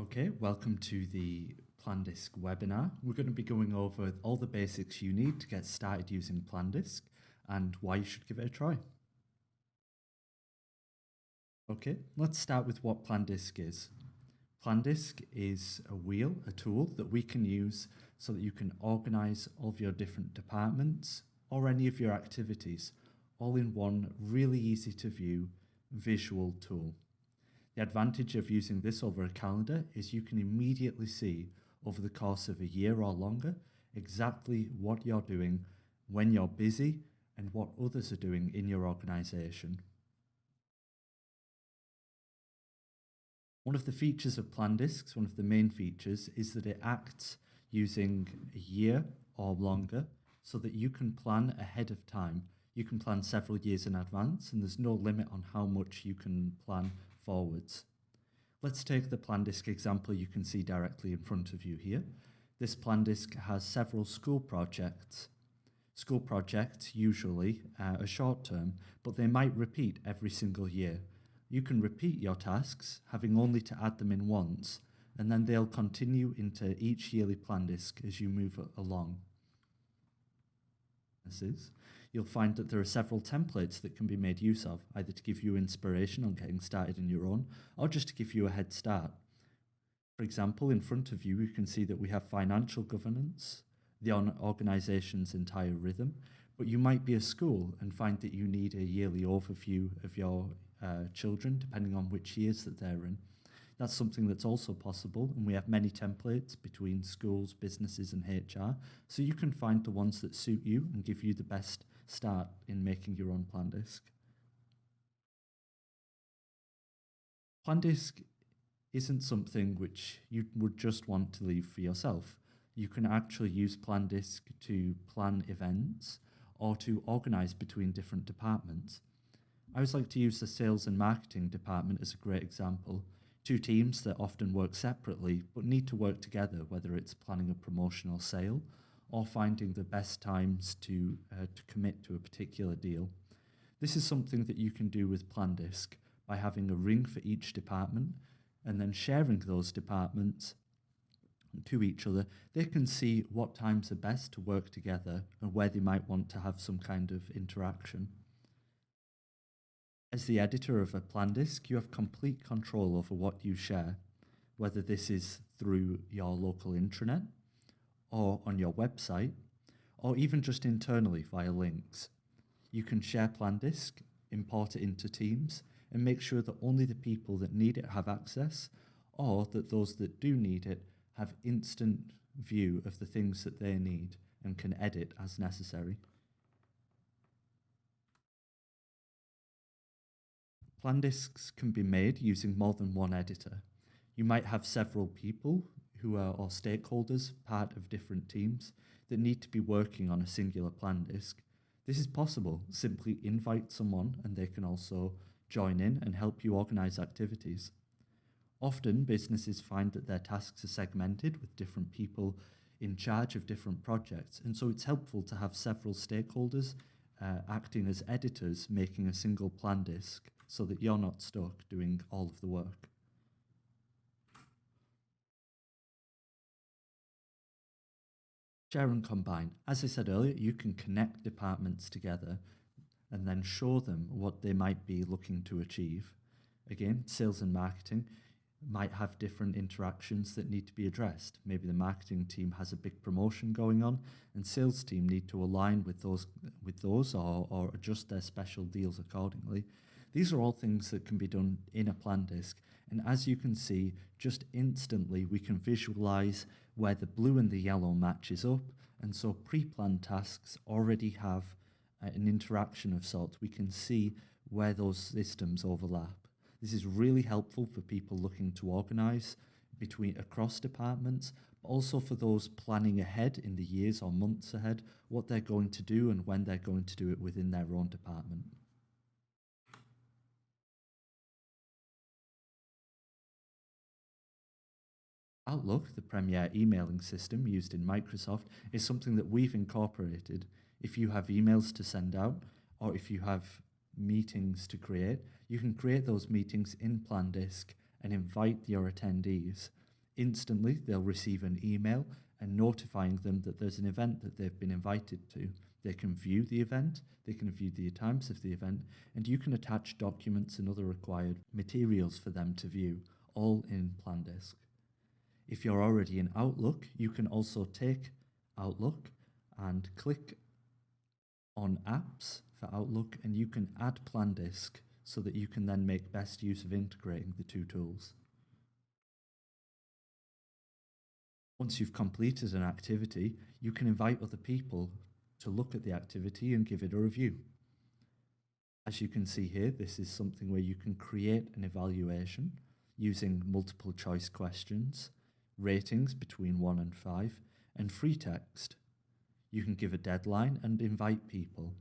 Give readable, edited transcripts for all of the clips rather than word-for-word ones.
Okay, welcome to the Plandisc webinar. We're going to be going over all the basics you need to get started using Plandisc and why you should give it a try. Okay, let's start with what Plandisc is. Plandisc is a wheel, a tool that we can use so that you can organize all of your different departments or any of your activities all in one really easy to view visual tool. The advantage of using this over a calendar is you can immediately see over the course of a year or longer exactly what you're doing, when you're busy, and what others are doing in your organization. One of the features of Plandisc, one of the main features, is that it acts using a year or longer so that you can plan ahead of time. You can plan several years in advance, and there's no limit on how much you can plan forwards. Let's take the Plandisc example you can see directly in front of you here. This Plandisc has several school projects. School projects usually are short term, but they might repeat every single year. You can repeat your tasks, having only to add them in once, and then they'll continue into each yearly Plandisc as you move along. You'll find that there are several templates that can be made use of, either to give you inspiration on getting started in your own, or just to give you a head start. For example, in front of you, you can see that we have financial governance, the organization's entire rhythm, but you might be a school and find that you need a yearly overview of your children, depending on which years that they're in. That's something that's also possible, and we have many templates between schools, businesses, and HR, so you can find the ones that suit you and give you the best start in making your own Plandisc. Plandisc isn't something which you would just want to leave for yourself. You can actually use Plandisc to plan events or to organize between different departments. I always like to use the sales and marketing department as a great example. Two teams that often work separately but need to work together, whether it's planning a promotional sale or finding the best times to commit to a particular deal. This is something that you can do with Plandisc by having a ring for each department and then sharing those departments to each other. They can see what times are best to work together and where they might want to have some kind of interaction. As the editor of a Plandisc, you have complete control over what you share, whether this is through your local intranet, or on your website, or even just internally via links. You can share Plandisc, import it into Teams, and make sure that only the people that need it have access, or that those that do need it have instant view of the things that they need and can edit as necessary. Plandiscs can be made using more than one editor. You might have several people who are or stakeholders, part of different teams, that need to be working on a singular Plandisc. This is possible. Simply invite someone and they can also join in and help you organize activities. Often businesses find that their tasks are segmented with different people in charge of different projects, and so it's helpful to have several stakeholders acting as editors, making a single Plandisc so that you're not stuck doing all of the work. Share and combine. As I said earlier, you can connect departments together and then show them what they might be looking to achieve. Again, sales and marketing might have different interactions that need to be addressed. Maybe the marketing team has a big promotion going on and sales team need to align with those or adjust their special deals accordingly. These are all things that can be done in a Plandisc, and as you can see, just instantly we can visualize where the blue and the yellow matches up, and so pre-planned tasks already have an interaction of sorts. We can see where those systems overlap. This is really helpful for people looking to organize across departments, but also for those planning ahead in the years or months ahead, what they're going to do and when they're going to do it within their own department. Outlook, the premier emailing system used in Microsoft, is something that we've incorporated. If you have emails to send out, or if you have meetings to create, you can create those meetings in Plandisc and invite your attendees. Instantly, they'll receive an email and notifying them that there's an event that they've been invited to. They can view the event, they can view the times of the event, and you can attach documents and other required materials for them to view, all in Plandisc. If you're already in Outlook, you can also take Outlook and click on Apps for Outlook, and you can add Plandisc so that you can then make best use of integrating the two tools. Once you've completed an activity, you can invite other people to look at the activity and give it a review. As you can see here, this is something where you can create an evaluation using multiple choice questions, ratings between 1 and 5, and free text. You can give a deadline and invite people.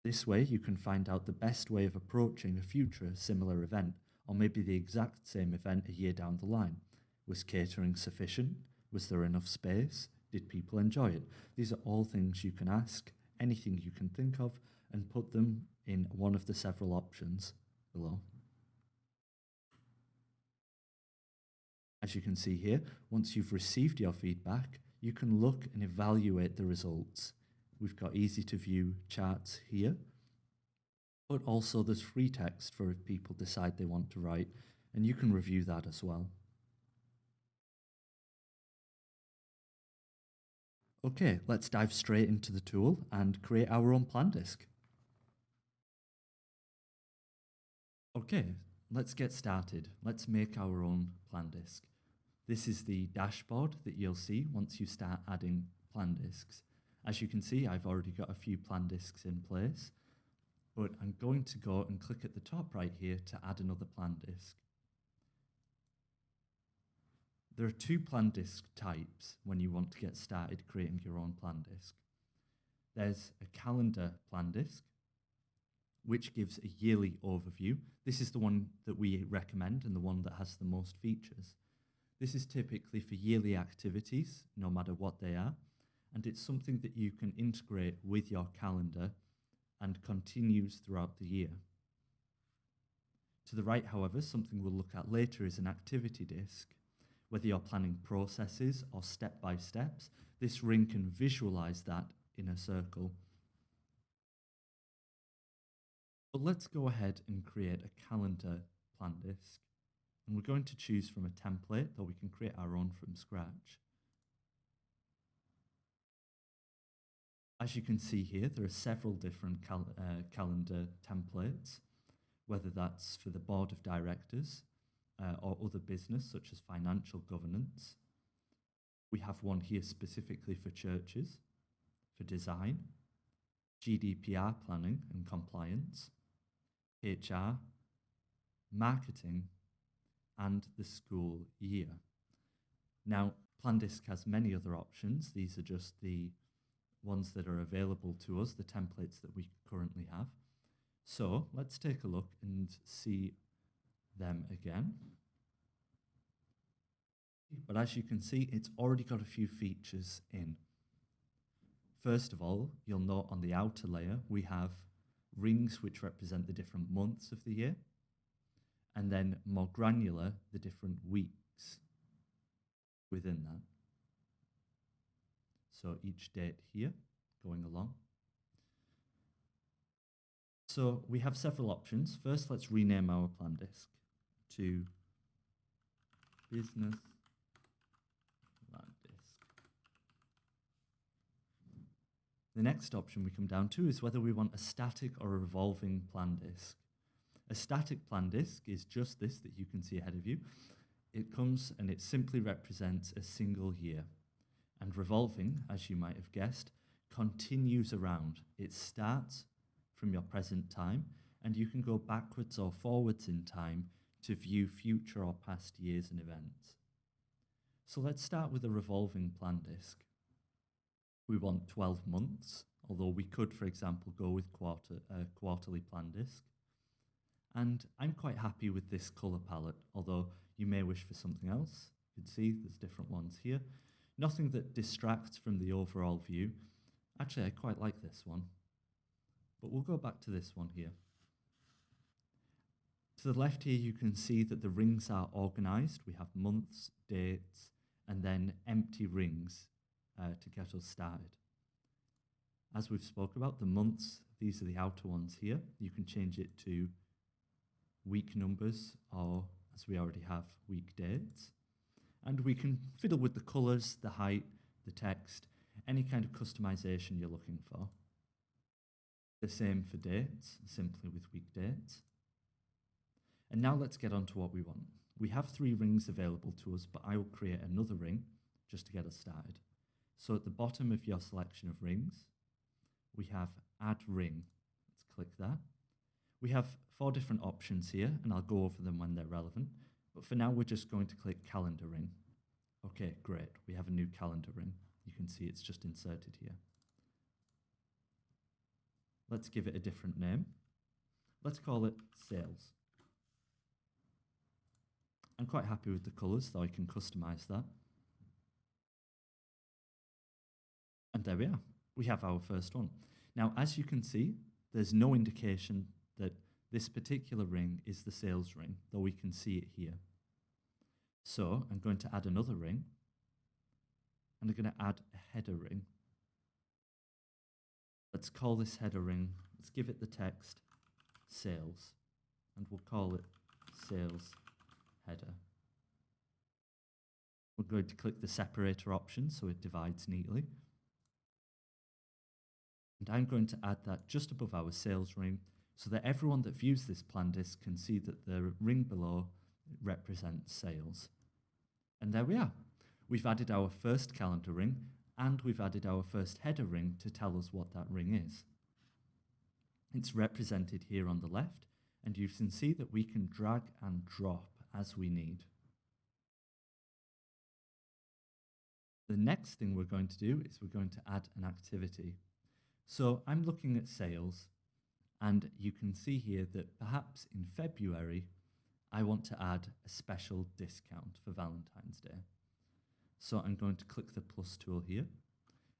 This way you can find out the best way of approaching a future similar event, or maybe the exact same event a year down the line. Was catering sufficient? Was there enough space? Did people enjoy it? These are all things you can ask, anything you can think of, and put them in one of the several options below. As you can see here, once you've received your feedback, you can look and evaluate the results. We've got easy to view charts here, but also there's free text for if people decide they want to write, and you can review that as well. Okay, let's dive straight into the tool and create our own Plandisc. Okay, let's get started. Let's make our own Plandisc. This is the dashboard that you'll see once you start adding Plandiscs. As you can see, I've already got a few Plandiscs in place, but I'm going to go and click at the top right here to add another Plandisc. There are two Plandisc types when you want to get started creating your own Plandisc. There's a calendar Plandisc, which gives a yearly overview. This is the one that we recommend and the one that has the most features. This is typically for yearly activities, no matter what they are, and it's something that you can integrate with your calendar and continues throughout the year. To the right, however, something we'll look at later is an activity disc. Whether you're planning processes or step-by-steps, this ring can visualize that in a circle. But let's go ahead and create a calendar Plandisc. And we're going to choose from a template, though we can create our own from scratch. As you can see here, there are several different calendar templates, whether that's for the board of directors or other business, such as financial governance. We have one here specifically for churches, for design, GDPR planning and compliance, HR, marketing, and the school year. Now, Plandisc has many other options. These are just the ones that are available to us, the templates that we currently have. So let's take a look and see them again. But as you can see, it's already got a few features in. First of all, you'll note on the outer layer, we have rings which represent the different months of the year, and then more granular, the different weeks within that. So each date here going along. So we have several options. First, let's rename our Plandisc to Business Plandisc. The next option we come down to is whether we want a static or a revolving Plandisc. A static Plandisc is just this that you can see ahead of you. It comes and it simply represents a single year. And revolving, as you might have guessed, continues around. It starts from your present time, and you can go backwards or forwards in time to view future or past years and events. So let's start with a revolving Plandisc. We want 12 months, although we could, for example, go with quarterly Plandisc. And I'm quite happy with this colour palette, although you may wish for something else. You can see there's different ones here. Nothing that distracts from the overall view. Actually, I quite like this one. But we'll go back to this one here. To the left here, you can see that the rings are organized. We have months, dates, and then empty rings to get us started. As we've spoke about, the months, these are the outer ones here. You can change it to week numbers, or as we already have, week dates. And we can fiddle with the colors, the height, the text, any kind of customization you're looking for. The same for dates, simply with week dates. And now let's get on to what we want. We have 3 rings available to us, but I will create another ring just to get us started. So at the bottom of your selection of rings, we have Add Ring. Let's click that. We have 4 different options here, and I'll go over them when they're relevant. But for now, we're just going to click Calendar Ring. Okay, great. We have a new calendar ring. You can see it's just inserted here. Let's give it a different name. Let's call it Sales. I'm quite happy with the colors, though I can customize that. And there we are. We have our first one. Now, as you can see, there's no indication that this particular ring is the sales ring, though we can see it here. So I'm going to add another ring, and I'm going to add a header ring. Let's call this header ring, let's give it the text Sales, and we'll call it Sales Header. We're going to click the separator option so it divides neatly. And I'm going to add that just above our sales ring so that everyone that views this Plandisc can see that the ring below represents sales. And there we are. We've added our first calendar ring and we've added our first header ring to tell us what that ring is. It's represented here on the left, and you can see that we can drag and drop as we need. The next thing we're going to do is we're going to add an activity. So I'm looking at sales, and you can see here that perhaps in February, I want to add a special discount for Valentine's Day. So I'm going to click the plus tool here,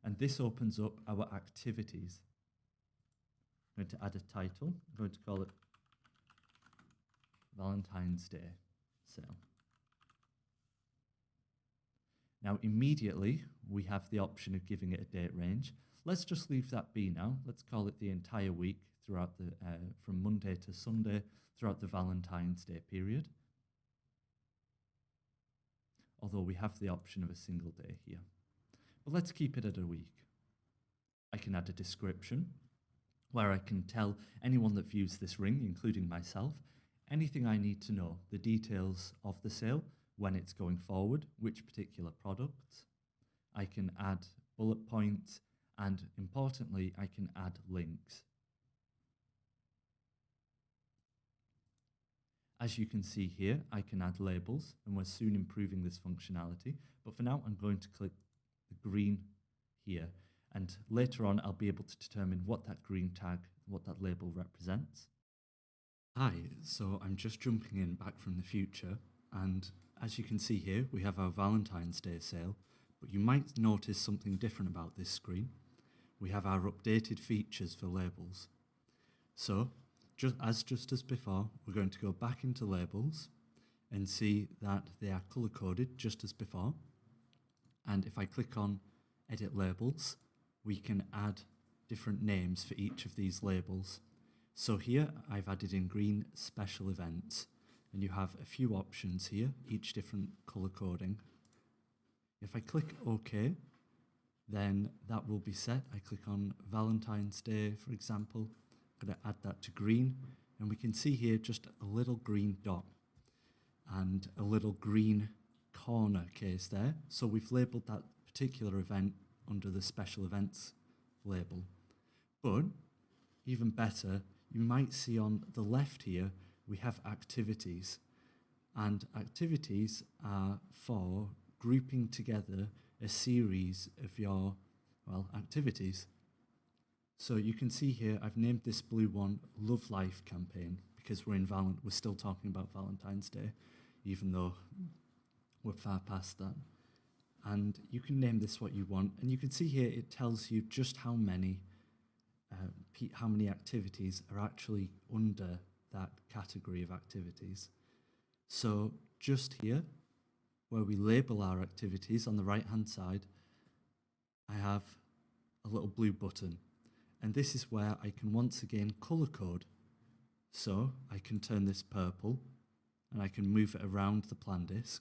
and this opens up our activities. I'm going to add a title. I'm going to call it Valentine's Day Sale. Now immediately we have the option of giving it a date range. Let's just leave that be now. Let's call it the entire week throughout the from Monday to Sunday throughout the Valentine's Day period. Although we have the option of a single day here. But let's keep it at a week. I can add a description where I can tell anyone that views this ring, including myself, anything I need to know, the details of the sale, when it's going forward, which particular products. I can add bullet points, and importantly, I can add links. As you can see here, I can add labels, and we're soon improving this functionality. But for now, I'm going to click the green here, and later on, I'll be able to determine what that green tag, what that label represents. Hi, so I'm just jumping in back from the future, and as you can see here, we have our Valentine's Day sale, but you might notice something different about this screen. We have our updated features for labels. So, just as before, we're going to go back into labels and see that they are color-coded just as before. And if I click on Edit Labels, we can add different names for each of these labels. So here I've added in green Special Events, and you have a few options here, each different color coding. If I click OK, then that will be set. I click on Valentine's Day, for example. I'm going to add that to green, and we can see here just a little green dot and a little green corner case there. So we've labeled that particular event under the Special Events label. But even better, you might see on the left here, we have activities, and activities are for grouping together a series of your, activities. So you can see here, I've named this blue one Love Life Campaign because we're still talking about Valentine's Day, even though we're far past that. And you can name this what you want, and you can see here it tells you just how many activities are actually under that category of activities. So just here, where we label our activities on the right-hand side, I have a little blue button. And this is where I can once again color code. So I can turn this purple and I can move it around the Plandisc.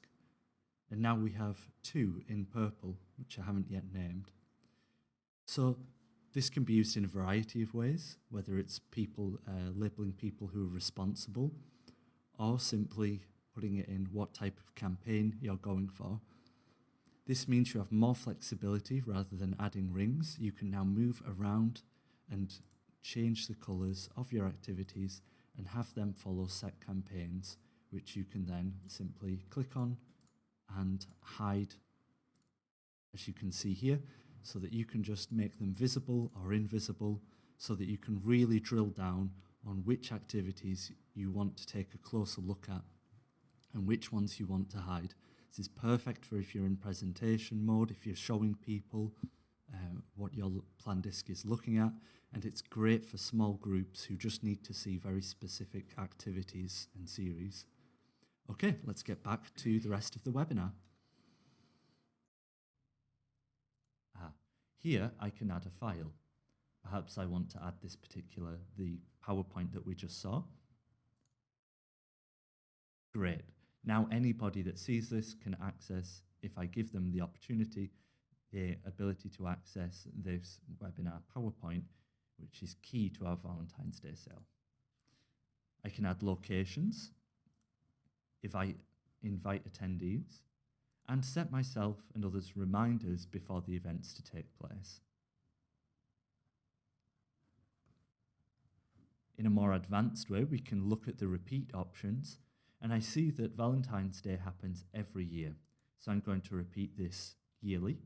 And now we have 2 in purple, which I haven't yet named. So this can be used in a variety of ways, whether it's people labeling people who are responsible, or simply putting it in what type of campaign you're going for. This means you have more flexibility rather than adding rings. You can now move around and change the colors of your activities and have them follow set campaigns, which you can then simply click on and hide, as you can see here, so that you can just make them visible or invisible, so that you can really drill down on which activities you want to take a closer look at and which ones you want to hide. This is perfect for if you're in presentation mode, if you're showing people what your Plandisc is looking at, and it's great for small groups who just need to see very specific activities and series. Okay, let's get back to the rest of the webinar. Here I can add a file. Perhaps I want to add the PowerPoint that we just saw. Great. Now anybody that sees this can access, if I give them the opportunity, the ability to access this webinar PowerPoint, which is key to our Valentine's Day sale. I can add locations if I invite attendees, and set myself and others reminders before the events to take place. In a more advanced way, we can look at the repeat options, and I see that Valentine's Day happens every year. So I'm going to repeat this yearly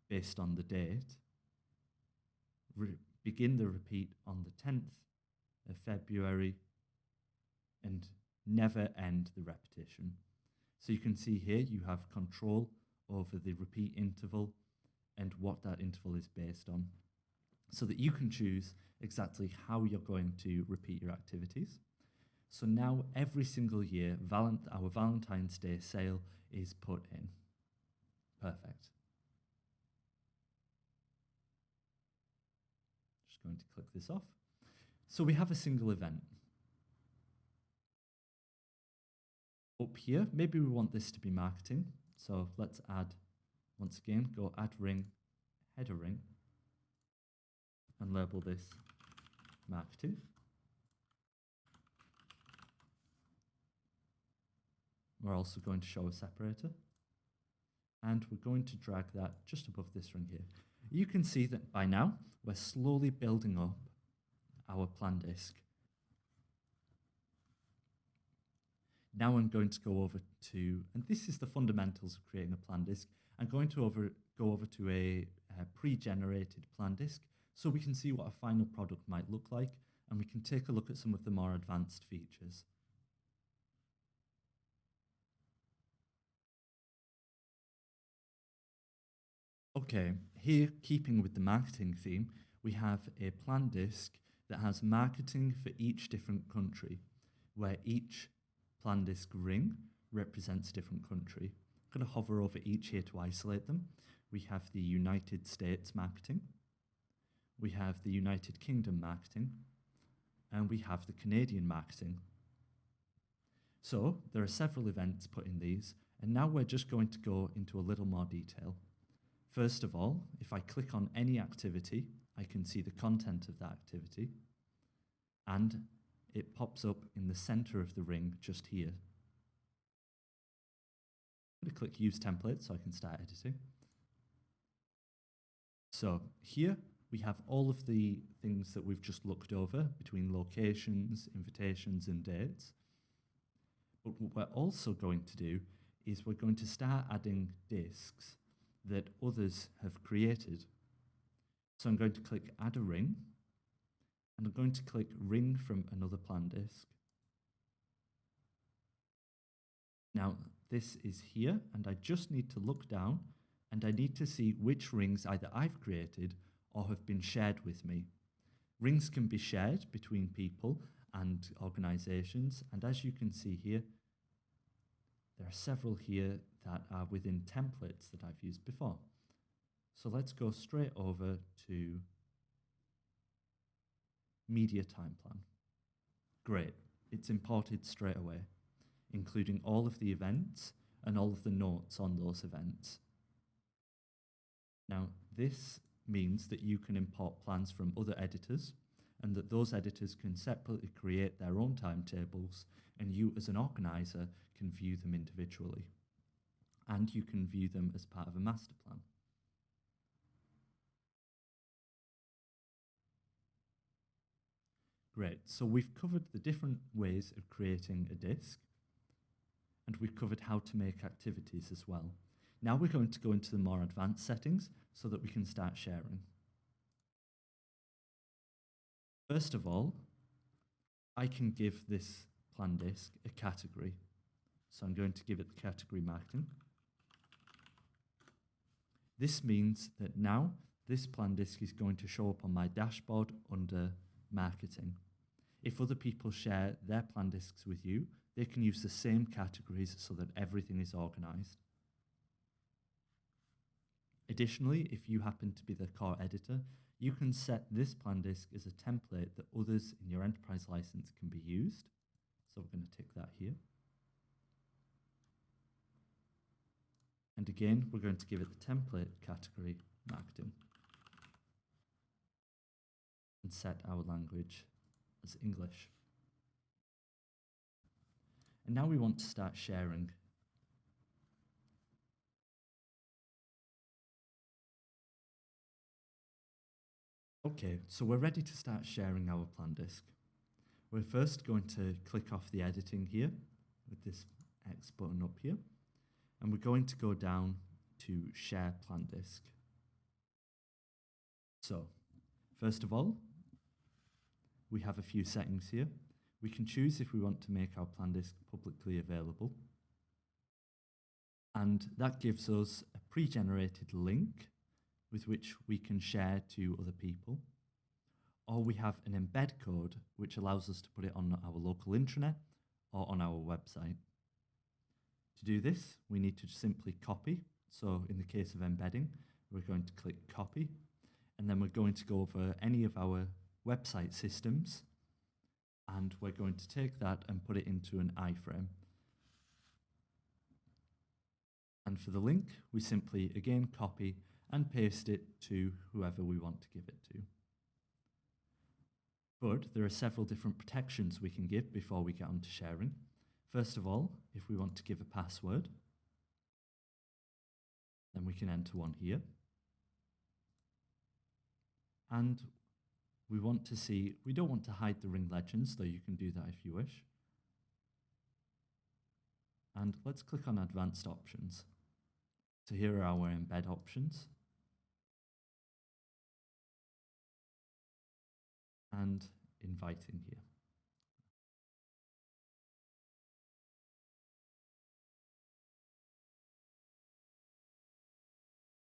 based on the date. Begin the repeat on the 10th of February and never end the repetition. So you can see here you have control over the repeat interval and what that interval is based on, so that you can choose exactly how you're going to repeat your activities. So now every single year, our Valentine's Day sale is put in. Perfect. Just going to click this off. So we have a single event. Up here, maybe we want this to be marketing. So let's add, once again, go add ring, header ring, and label this marketing. We're also going to show a separator. And we're going to drag that just above this ring here. You can see that by now, we're slowly building up our Plandisc. Now I'm going to go over to, and this is the fundamentals of creating a Plandisc. I'm going to go over to a pre-generated Plandisc so we can see what a final product might look like, and we can take a look at some of the more advanced features. Okay, here, keeping with the marketing theme, we have a Plandisc that has marketing for each different country, where each Plandisc ring represents a different country. I'm going to hover over each here to isolate them. We have the United States marketing, we have the United Kingdom marketing, and we have the Canadian marketing. So there are several events put in these, and now we're just going to go into a little more detail. First of all, if I click on any activity, I can see the content of that activity, and it pops up in the center of the ring just here. I'm going to click Use Template so I can start editing. So here we have all of the things that we've just looked over between locations, invitations, and dates. But what we're also going to do is we're going to start adding discs that others have created. So I'm going to click Add a Ring, and I'm going to click Ring from another Plandisc. Now this is here, and I just need to look down, and I need to see which rings either I've created or have been shared with me. Rings can be shared between people, and organizations. And as you can see here, there are several here that are within templates that I've used before. So let's go straight over to Media Time Plan. Great, it's imported straight away, including all of the events and all of the notes on those events. Now, this means that you can import plans from other editors and that those editors can separately create their own timetables, and you as an organizer can view them individually. And you can view them as part of a master plan. Great, so we've covered the different ways of creating a disc, and we've covered how to make activities as well. Now we're going to go into the more advanced settings so that we can start sharing. First of all, I can give this Plandisc a category. So I'm going to give it the category marketing. This means that now this Plandisc is going to show up on my dashboard under marketing. If other people share their Plandiscs with you, they can use the same categories so that everything is organized. Additionally, if you happen to be the core editor, you can set this Plandisc as a template that others in your enterprise license can be used. So we're going to tick that here. And again, we're going to give it the template category marketing and set our language as English. And now we want to start sharing. Okay, so we're ready to start sharing our Plandisc. We're first going to click off the editing here with this X button up here, and we're going to go down to Share Plandisc. So, first of all, we have a few settings here. We can choose if we want to make our Plandisc publicly available, and that gives us a pre-generated link with which we can share to other people, or we have an embed code which allows us to put it on our local intranet or on our website. To do this, we need to simply copy. So in the case of embedding, we're going to click copy, and then we're going to go over any of our website systems, and we're going to take that and put it into an iframe. And for the link, we simply again copy and paste it to whoever we want to give it to. But there are several different protections we can give before we get on to sharing. First of all, if we want to give a password, then we can enter one here. And we want to see, we don't want to hide the ring legends, though you can do that if you wish. And let's click on Advanced Options. So here are our embed options. And inviting here.